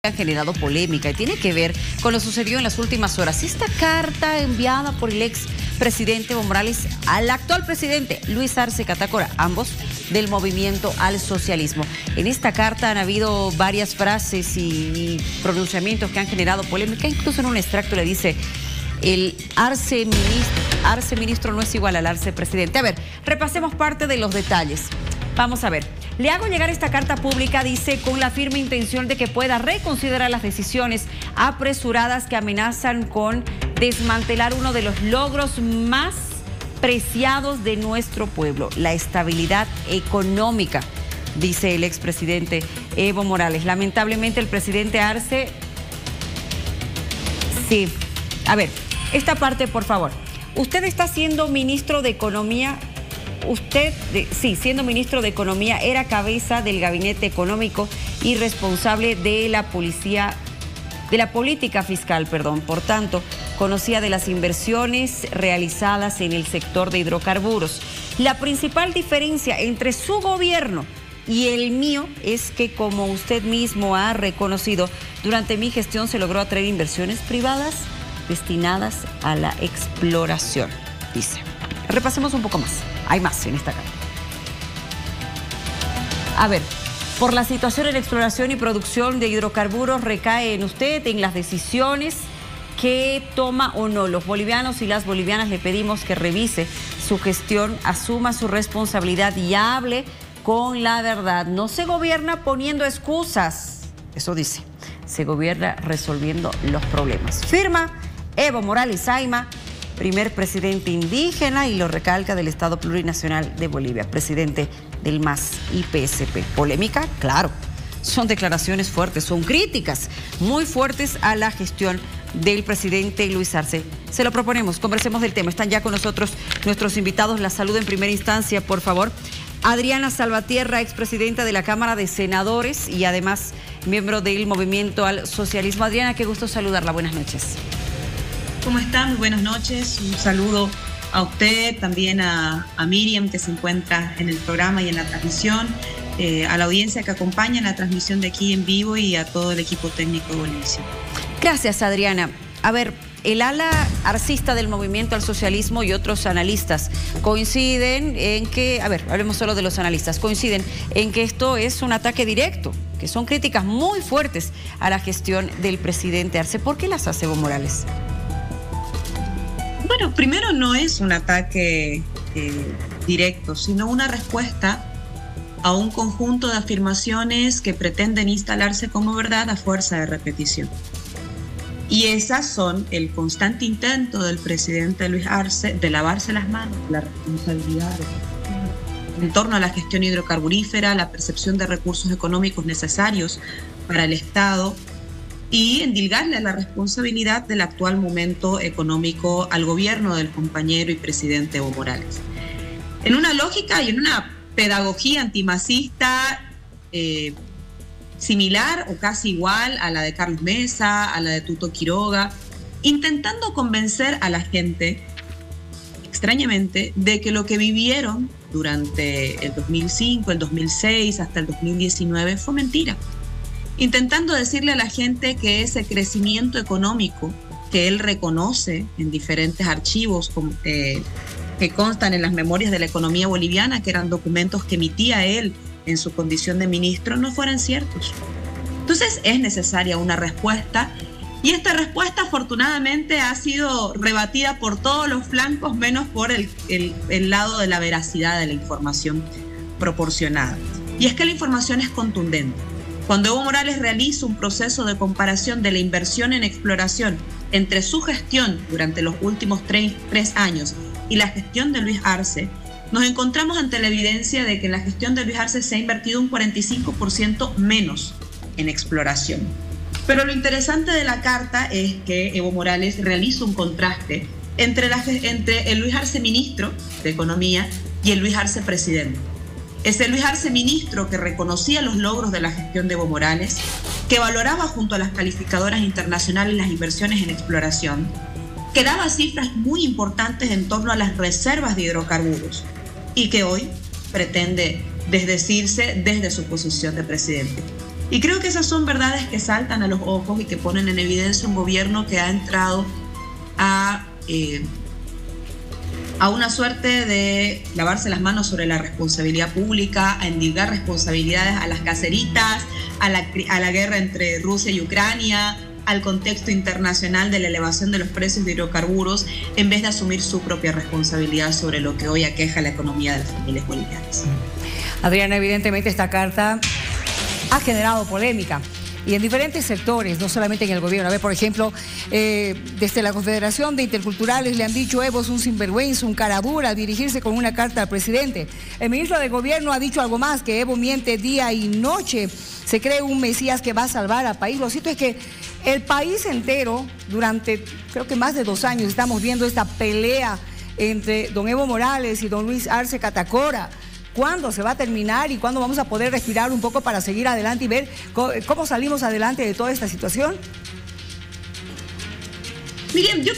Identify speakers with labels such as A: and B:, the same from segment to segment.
A: ha generado polémica y tiene que ver con lo sucedido en las últimas horas. Esta carta enviada por el expresidente Evo Morales al actual presidente Luis Arce Catacora, ambos del Movimiento al Socialismo. En esta carta han habido varias frases y pronunciamientos que han generado polémica. Incluso en un extracto le dice: el Arce ministro no es igual al Arce presidente. A ver, repasemos parte de los detalles. Vamos a ver. Le hago llegar esta carta pública, dice, con la firme intención de que pueda reconsiderar las decisiones apresuradas que amenazan con desmantelar uno de los logros más preciados de nuestro pueblo, la estabilidad económica, dice el expresidente Evo Morales. Lamentablemente el presidente Arce... Sí, a ver, esta parte por favor. Usted está siendo ministro de Economía... siendo ministro de Economía, era cabeza del gabinete económico y responsable de la política fiscal, Por tanto, conocía de las inversiones realizadas en el sector de hidrocarburos. La principal diferencia entre su gobierno y el mío es que, como usted mismo ha reconocido, durante mi gestión se logró atraer inversiones privadas destinadas a la exploración, dice. Repasemos un poco más. Hay más en esta carta. A ver, por la situación en exploración y producción de hidrocarburos recae en usted, en las decisiones que toma o no. Los bolivianos y las bolivianas le pedimos que revise su gestión, asuma su responsabilidad y hable con la verdad. No se gobierna poniendo excusas. Eso dice. Se gobierna resolviendo los problemas. Firma Evo Morales Ayma, primer presidente indígena, y lo recalca, del Estado Plurinacional de Bolivia, presidente del MAS y PSP. ¿Polémica? Claro. Son declaraciones fuertes, son críticas muy fuertes a la gestión del presidente Luis Arce. Se lo proponemos, conversemos del tema. Están ya con nosotros nuestros invitados. La saludo en primera instancia, por favor. Adriana Salvatierra, expresidenta de la Cámara de Senadores y además miembro del Movimiento al Socialismo. Adriana, qué gusto saludarla. Buenas noches.
B: ¿Cómo están? Muy buenas noches. Un saludo a usted, también a Miriam, que se encuentra en el programa y en la transmisión, a la audiencia que acompaña en la transmisión de aquí en vivo y a todo el equipo técnico de Bolivia.
A: Gracias, Adriana. A ver, el ala arcista del Movimiento al Socialismo y otros analistas coinciden en que, a ver, hablemos solo de los analistas, coinciden en que esto es un ataque directo, que son críticas muy fuertes a la gestión del presidente Arce. ¿Por qué las hace Evo Morales?
B: Bueno, primero no es un ataque directo, sino una respuesta a un conjunto de afirmaciones que pretenden instalarse como verdad a fuerza de repetición. Y esas son el constante intento del presidente Luis Arce de lavarse las manos, la responsabilidad en torno a la gestión hidrocarburífera, la percepción de recursos económicos necesarios para el Estado, y endilgarle la responsabilidad del actual momento económico al gobierno del compañero y presidente Evo Morales. En una lógica y en una pedagogía antimasista similar o casi igual a la de Carlos Mesa, a la de Tuto Quiroga, intentando convencer a la gente, extrañamente, de que lo que vivieron durante el 2005, el 2006 hasta el 2019 fue mentira. Intentando decirle a la gente que ese crecimiento económico que él reconoce en diferentes archivos que constan en las memorias de la economía boliviana, que eran documentos que emitía él en su condición de ministro, no fueran ciertos. Entonces es necesaria una respuesta, y esta respuesta afortunadamente ha sido rebatida por todos los flancos, menos por el lado de la veracidad de la información proporcionada. Y es que la información es contundente. Cuando Evo Morales realiza un proceso de comparación de la inversión en exploración entre su gestión durante los últimos tres años y la gestión de Luis Arce, nos encontramos ante la evidencia de que en la gestión de Luis Arce se ha invertido un 45% menos en exploración. Pero lo interesante de la carta es que Evo Morales realiza un contraste entre el Luis Arce ministro de Economía y el Luis Arce presidente. Ese Luis Arce ministro que reconocía los logros de la gestión de Evo Morales, que valoraba junto a las calificadoras internacionales las inversiones en exploración, que daba cifras muy importantes en torno a las reservas de hidrocarburos y que hoy pretende desdecirse desde su posición de presidente. Y creo que esas son verdades que saltan a los ojos y que ponen en evidencia un gobierno que ha entrado a una suerte de lavarse las manos sobre la responsabilidad pública, a endilgar responsabilidades a las caseritas, a la guerra entre Rusia y Ucrania, al contexto internacional de la elevación de los precios de hidrocarburos, en vez de asumir su propia responsabilidad sobre lo que hoy aqueja la economía de las familias bolivianas.
C: Adriana, evidentemente esta carta ha generado polémica y en diferentes sectores, no solamente en el gobierno. A ver, por ejemplo, desde la Confederación de Interculturales le han dicho Evo es un sinvergüenza, un cara dura, al dirigirse con una carta al presidente. El ministro de Gobierno ha dicho algo más, que Evo miente día y noche, se cree un mesías que va a salvar al país. Lo cierto es que el país entero, durante creo que más de 2 años, estamos viendo esta pelea entre don Evo Morales y don Luis Arce Catacora. ¿Cuándo se va a terminar y cuándo vamos a poder respirar un poco para seguir adelante y ver cómo salimos adelante de toda esta situación?
B: Miriam, yo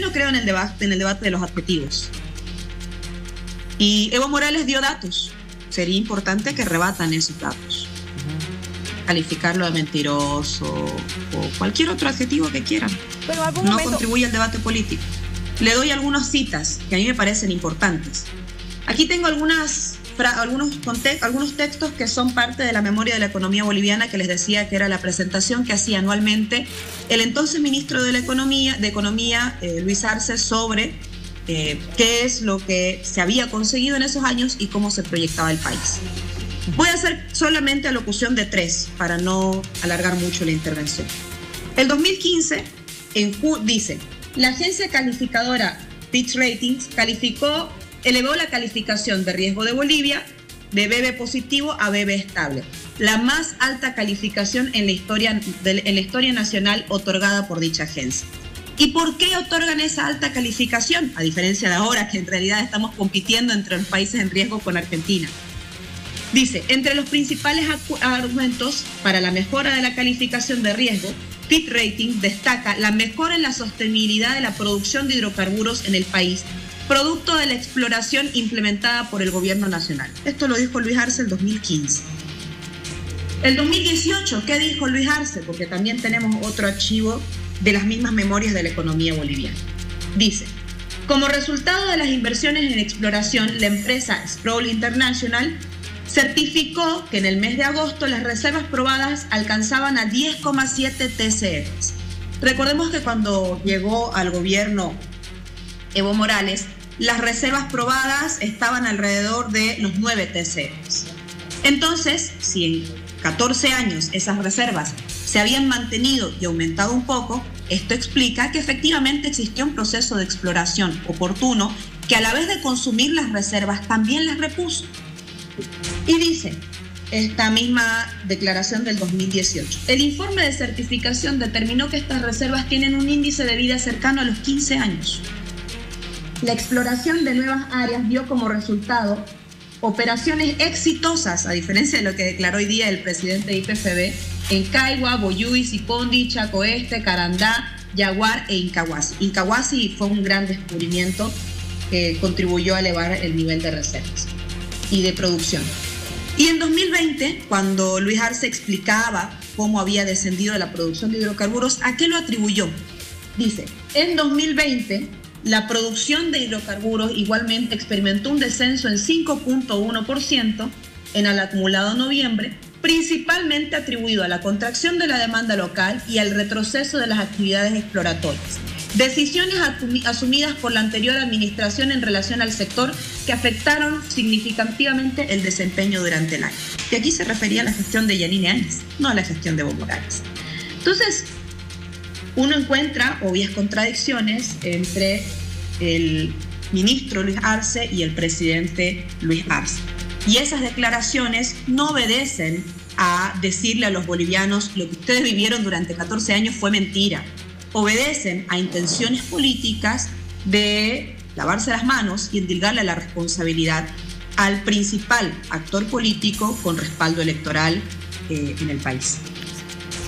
B: no creo en el debate de los adjetivos. Y Evo Morales dio datos. Sería importante que rebatan esos datos. Calificarlo de mentiroso o cualquier otro adjetivo que quieran.
C: Pero
B: no contribuye al debate político. Le doy algunas citas que a mí me parecen importantes. Aquí tengo algunos textos que son parte de la memoria de la economía boliviana, que les decía que era la presentación que hacía anualmente el entonces ministro de Economía, Luis Arce, sobre qué es lo que se había conseguido en esos años y cómo se proyectaba el país. Voy a hacer solamente alocución de 3 para no alargar mucho la intervención. El 2015 dice, la agencia calificadora Fitch Ratings elevó la calificación de riesgo de Bolivia de BB positivo a BB estable, la más alta calificación en la historia nacional otorgada por dicha agencia. ¿Y por qué otorgan esa alta calificación? A diferencia de ahora, que en realidad estamos compitiendo entre los países en riesgo con Argentina. Dice, entre los principales argumentos para la mejora de la calificación de riesgo, Fitch Ratings destaca la mejora en la sostenibilidad de la producción de hidrocarburos en el país, producto de la exploración implementada por el gobierno nacional. Esto lo dijo Luis Arce el 2015. El 2018, ¿qué dijo Luis Arce? Porque también tenemos otro archivo de las mismas memorias de la economía boliviana. Dice, como resultado de las inversiones en exploración, la empresa Sproul International certificó que en el mes de agosto las reservas probadas alcanzaban a 10,7 TCFs. Recordemos que cuando llegó al gobierno Evo Morales, las reservas probadas estaban alrededor de los 9 TCFs. Entonces, si en 14 años esas reservas se habían mantenido y aumentado un poco, esto explica que efectivamente existió un proceso de exploración oportuno que a la vez de consumir las reservas también las repuso. Y dice esta misma declaración del 2018, el informe de certificación determinó que estas reservas tienen un índice de vida cercano a los 15 años. La exploración de nuevas áreas dio como resultado operaciones exitosas, a diferencia de lo que declaró hoy día el presidente de IPFB, en Caigua, Boyuy, Sipondi, Chaco Este, Carandá, Yaguar e Incahuasi. Incahuasi fue un gran descubrimiento que contribuyó a elevar el nivel de reservas y de producción. Y en 2020, cuando Luis Arce explicaba cómo había descendido la producción de hidrocarburos, ¿a qué lo atribuyó? Dice, en 2020, la producción de hidrocarburos igualmente experimentó un descenso en 5.1% en el acumulado noviembre, principalmente atribuido a la contracción de la demanda local y al retroceso de las actividades exploratorias. Decisiones asumidas por la anterior administración en relación al sector que afectaron significativamente el desempeño durante el año. Y aquí se refería a la gestión de Yanine Áñez, no a la gestión de Evo Morales. Entonces, uno encuentra obvias contradicciones entre el ministro Luis Arce y el presidente Luis Arce. Y esas declaraciones no obedecen a decirle a los bolivianos lo que ustedes vivieron durante 14 años fue mentira. Obedecen a intenciones políticas de lavarse las manos y endilgarle la responsabilidad al principal actor político con respaldo electoral en el país.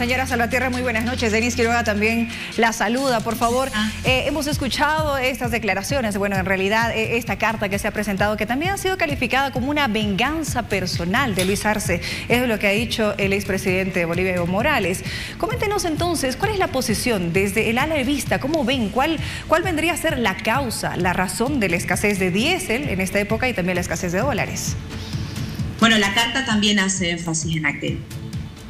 D: Señora Salvatierra, muy buenas noches. Denis Quiroga también la saluda, por favor. Hemos escuchado estas declaraciones, bueno, en realidad esta carta que se ha presentado, que también ha sido calificada como una venganza personal de Luis Arce. Es lo que ha dicho el expresidente de Bolivia, Evo Morales. Coméntenos entonces, ¿cuál es la posición desde el ala de vista? ¿Cómo ven? ¿Cuál vendría a ser la causa, la razón de la escasez de diésel en esta época y también la escasez de dólares?
B: Bueno, la carta también hace énfasis en aquello.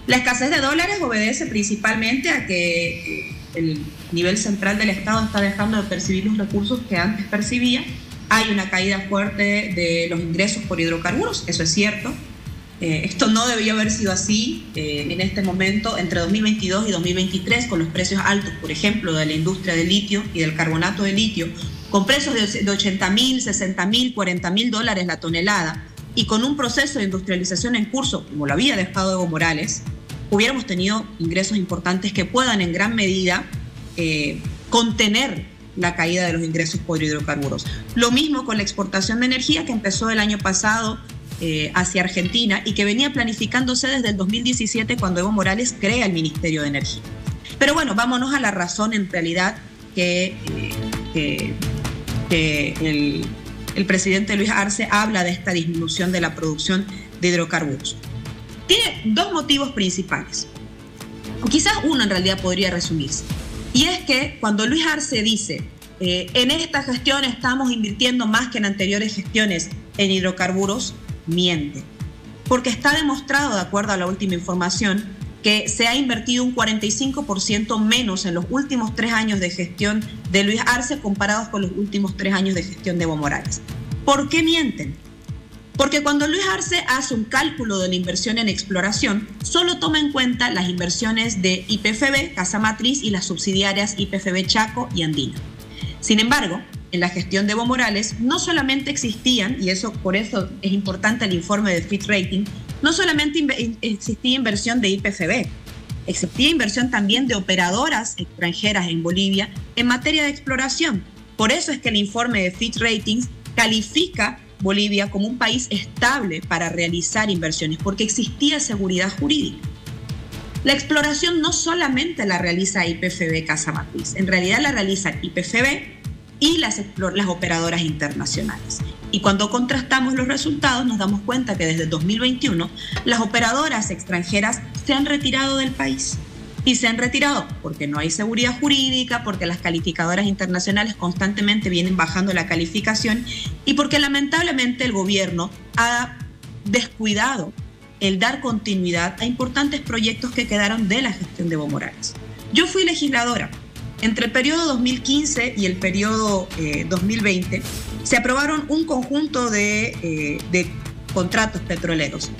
B: La escasez de dólares obedece principalmente a que el nivel central del Estado está dejando de percibir los recursos que antes percibía. Hay una caída fuerte de los ingresos por hidrocarburos, eso es cierto. Esto no debió haber sido así en este momento, entre 2022 y 2023, con los precios altos, por ejemplo, de la industria del litio y del carbonato de litio, con precios de 80.000, 60.000, 40.000 dólares la tonelada, y con un proceso de industrialización en curso, como lo había dejado Evo Morales, hubiéramos tenido ingresos importantes que puedan en gran medida contener la caída de los ingresos por hidrocarburos. Lo mismo con la exportación de energía que empezó el año pasado hacia Argentina y que venía planificándose desde el 2017 cuando Evo Morales crea el Ministerio de Energía. Pero bueno, vámonos a la razón en realidad que el presidente Luis Arce habla de esta disminución de la producción de hidrocarburos. Tiene dos motivos principales, o quizás uno en realidad podría resumirse, y es que cuando Luis Arce dice en esta gestión estamos invirtiendo más que en anteriores gestiones en hidrocarburos, miente, porque está demostrado, de acuerdo a la última información, que se ha invertido un 45% menos en los últimos 3 años de gestión de Luis Arce comparados con los últimos 3 años de gestión de Evo Morales. ¿Por qué mienten? Porque cuando Luis Arce hace un cálculo de la inversión en exploración, solo toma en cuenta las inversiones de YPFB, Casa Matriz, y las subsidiarias YPFB Chaco y Andina. Sin embargo, en la gestión de Evo Morales no solamente existían, y por eso es importante el informe de Fitch Rating, no solamente existía inversión de YPFB, existía inversión también de operadoras extranjeras en Bolivia en materia de exploración. Por eso es que el informe de Fitch Ratings califica Bolivia como un país estable para realizar inversiones, porque existía seguridad jurídica. La exploración no solamente la realiza YPFB Casa Matriz, en realidad la realizan YPFB y las operadoras internacionales. Y cuando contrastamos los resultados nos damos cuenta que desde 2021 las operadoras extranjeras se han retirado del país. Y se han retirado porque no hay seguridad jurídica, porque las calificadoras internacionales constantemente vienen bajando la calificación y porque lamentablemente el gobierno ha descuidado el dar continuidad a importantes proyectos que quedaron de la gestión de Evo Morales. Yo fui legisladora. Entre el periodo 2015 y el periodo 2020 se aprobaron un conjunto de contratos petroleros.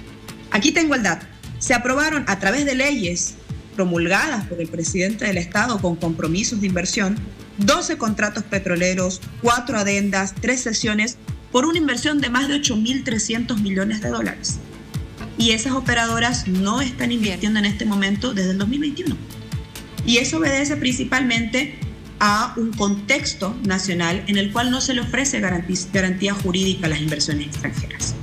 B: Aquí tengo el dato. Se aprobaron a través de leyes promulgadas por el presidente del Estado con compromisos de inversión, 12 contratos petroleros, 4 adendas, 3 sesiones, por una inversión de más de 8.300 millones de dólares. Y esas operadoras no están invirtiendo en este momento desde el 2021. Y eso obedece principalmente a un contexto nacional en el cual no se le ofrece garantía jurídica a las inversiones extranjeras.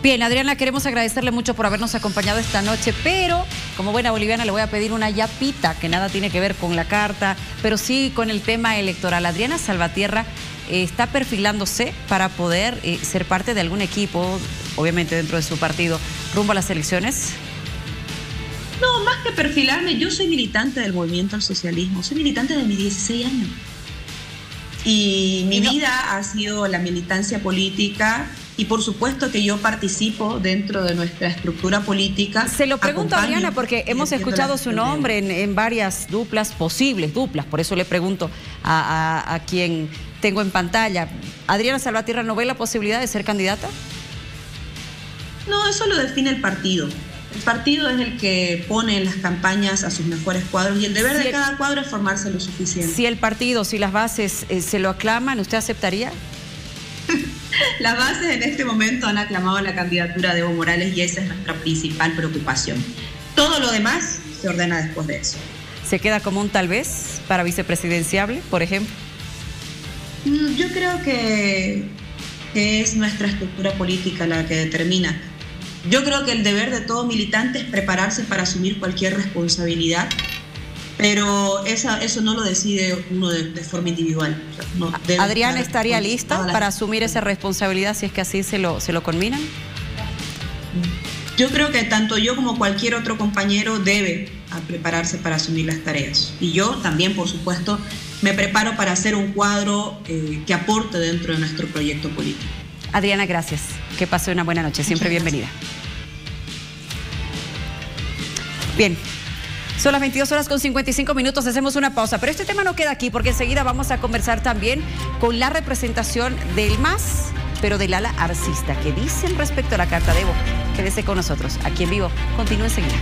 A: Bien, Adriana, queremos agradecerle mucho por habernos acompañado esta noche, pero como buena boliviana le voy a pedir una yapita, que nada tiene que ver con la carta, pero sí con el tema electoral. Adriana Salvatierra está perfilándose para poder ser parte de algún equipo, obviamente dentro de su partido, rumbo a las elecciones.
B: No, más que perfilarme, yo soy militante del movimiento al socialismo, soy militante de mis 16 años. Y mi vida ha sido la militancia política y por supuesto que yo participo dentro de nuestra estructura política.
A: Se lo pregunto a Adriana porque hemos escuchado su nombre en varias posibles duplas, por eso le pregunto a quien tengo en pantalla. ¿Adriana Salvatierra no ve la posibilidad de ser candidata?
B: No, eso lo define el partido. El partido es el que pone en las campañas a sus mejores cuadros y el deber de cada cuadro es formarse lo suficiente.
A: Si el partido, si las bases se lo aclaman, ¿usted aceptaría?
B: Las bases en este momento han aclamado la candidatura de Evo Morales y esa es nuestra principal preocupación. Todo lo demás se ordena después de eso.
A: ¿Se queda como un tal vez para vicepresidenciable, por ejemplo?
B: Yo creo que es nuestra estructura política la que determina Yo creo que el deber de todo militante es prepararse para asumir cualquier responsabilidad, pero eso no lo decide uno de forma individual. No,
A: ¿Adriana estaría lista para asumir esa responsabilidad si es que así se lo conminan?
B: Yo creo que tanto yo como cualquier otro compañero debe prepararse para asumir las tareas. Y yo también, por supuesto, me preparo para hacer un cuadro que aporte dentro de nuestro proyecto político.
A: Adriana, gracias. Que pase una buena noche. Siempre bienvenida. Bien. Son las 22:55. Hacemos una pausa. Pero este tema no queda aquí porque enseguida vamos a conversar también con la representación del MAS, pero del ala arcista. ¿Qué dicen respecto a la carta de Evo? Quédese con nosotros aquí en vivo. Continúe enseguida.